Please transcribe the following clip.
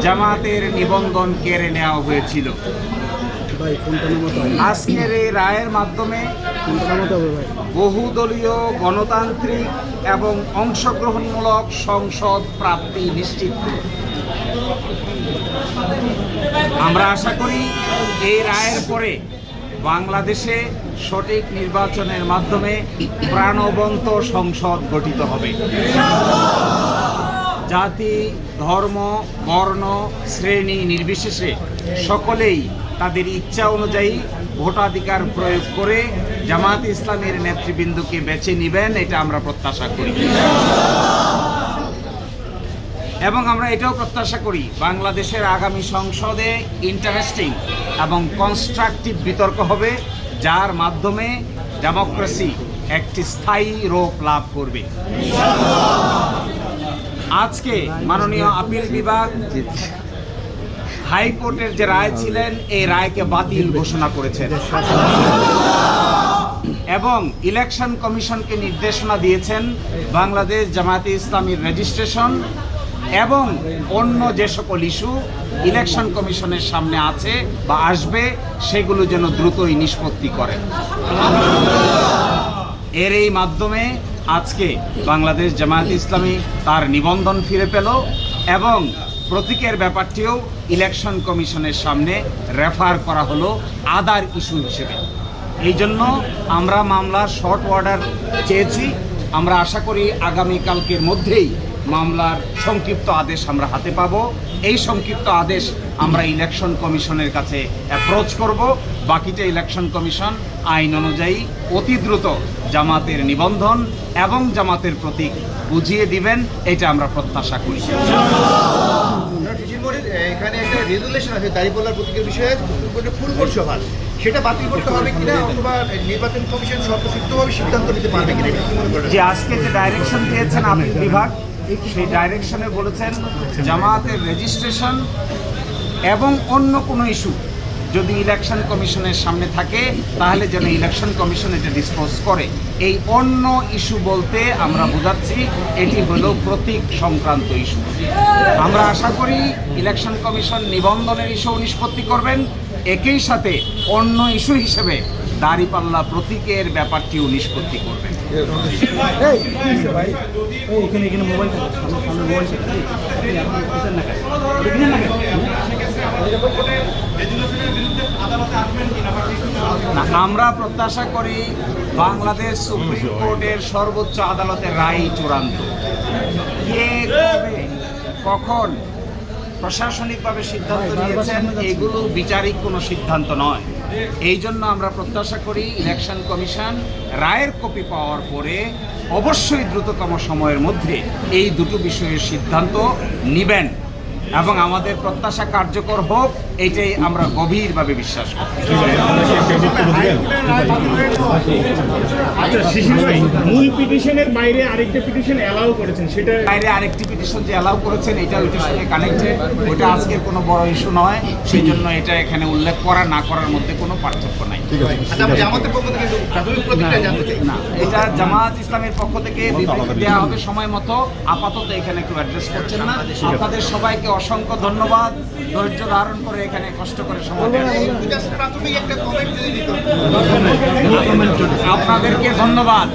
জামাতের নিবন্ধন কেড়ে নেওয়া হয়েছিল। আজকের এই রায়ের মাধ্যমে বহুদলীয় গণতান্ত্রিক এবং অংশগ্রহণমূলক সংসদ প্রাপ্তি নিশ্চিত। আমরা আশা করি এই রায়ের পরে বাংলাদেশে সঠিক নির্বাচনের মাধ্যমে প্রাণবন্ত সংসদ গঠিত হবে। জাতি, ধর্ম, বর্ণ, শ্রেণী নির্বিশেষে সকলেই তাদের ইচ্ছা অনুযায়ী ভোটাধিকার প্রয়োগ করে জামাত ইসলামের নেতৃবৃন্দকে বেছে নেবেন, এটা আমরা প্রত্যাশা করি। এবং আমরা এটাও প্রত্যাশা করি বাংলাদেশের আগামী সংসদে ইন্টারেস্টিং এবং কনস্ট্রাকটিভ বিতর্ক হবে, যার মাধ্যমে ডেমোক্রেসি একটি স্থায়ী রূপ লাভ করবে। আজকে মাননীয় আপিল বিভাগ হাইকোর্টের যে রায় ছিলেন এই রায়কে বাতিল ঘোষণা করেছেন এবং ইলেকশন কমিশনকে নির্দেশনা দিয়েছেন বাংলাদেশ জামায়াতে ইসলামীর রেজিস্ট্রেশন এবং অন্য যে সকল ইস্যু ইলেকশন কমিশনের সামনে আছে বা আসবে সেগুলো যেন দ্রুতই নিষ্পত্তি করেন। এর এই মাধ্যমে আজকে বাংলাদেশ জামায়াতে ইসলামী তার নিবন্ধন ফিরে পেল এবং প্রতীকের ব্যাপারটিও ইলেকশন কমিশনের সামনে রেফার করা হলো আদার ইস্যু হিসেবে। এই জন্য আমরা মামলার শর্ট অর্ডার চেয়েছি। আমরা আশা করি আগামীকালকের মধ্যেই মামলার সংক্ষিপ্ত আদেশ আমরা হাতে পাব। এই সংক্ষিপ্ত আদেশ আমরা ইলেকশন কমিশনের কাছে অ্যাপ্রোচ করব। বাকিটা ইলেকশন কমিশন আইন অনুযায়ী অতি দ্রুত জামাতের নিবন্ধন এবং জামাতের প্রতীক বুঝিয়ে দিবেন, এটা আমরা প্রত্যাশা করি। এখানে একটা রেজুলেশন আছে দাঁড়িপাল্লার প্রতীকের বিষয়ে, ফুল ভোট সভা সেটা বাতিল করতে হবে কিনা অথবা নির্বাচন কমিশন স্বতঃসিদ্ধভাবে সিদ্ধান্ত নিতে পারবে কিনা, যে আজকে যে ডাইরেকশন দিয়েছেন আপিল বিভাগ সেই ডাইরেকশনে বলেছেন জামাতের রেজিস্ট্রেশন এবং অন্য কোনো ইস্যু যদি ইলেকশন কমিশনের সামনে থাকে তাহলে যেন ইলেকশন কমিশন এটা ডিসপোজ করে। এই অন্য ইস্যু বলতে আমরা বোঝাচ্ছি এটি হলো প্রতীক সংক্রান্ত ইস্যু। আমরা আশা করি ইলেকশন কমিশন নিবন্ধনের ইস্যু নিষ্পত্তি করবেন, একই সাথে অন্য ইস্যু হিসেবে দাঁড়িপাল্লা প্রতীকের ব্যাপারটিও নিষ্পত্তি করবেন। আমরা প্রত্যাশা করি বাংলাদেশ সুপ্রিম কোর্টের সর্বোচ্চ আদালতের রায় চূড়ান্ত। কে কবে কখন প্রশাসনিকভাবে সিদ্ধান্ত নিয়েছেন এগুলো বিচারিক কোনো সিদ্ধান্ত নয়। এই জন্য আমরা প্রত্যাশা করি ইলেকশন কমিশন রায়ের কপি পাওয়ার পরে অবশ্যই দ্রুততম সময়ের মধ্যে এই দুটো বিষয়ের সিদ্ধান্ত নেবেন এবং আমাদের প্রত্যাশা কার্যকর হোক, এটাই আমরা গভীরভাবে বিশ্বাস করি। মূল পিটিশনের বাইরে আরেকটা পিটিশন অ্যালাউ করেছেন, সেটা বাইরে আরেকটি পিটিশন যে অ্যালাউ করেছেন এটা ওইটার সঙ্গে কানেক্টেড, ওইটা আজকের কোনো বড় ইস্যু নয়, সেই জন্য এটা এখানে উল্লেখ করা না করার মধ্যে কোনো পার্থক্য নাই। না, এটা জামাত ইসলামের পক্ষ থেকে বিবৃতি দেওয়া হবে সময় মতো। আপাতত এখানে কেউ অ্যাড্রেস করছেন না। আপনাদের সবাইকে অসংখ্য ধন্যবাদ ধৈর্য ধারণ করে এখানে কষ্ট করে সময় দেন। আপনাদেরকে ধন্যবাদ।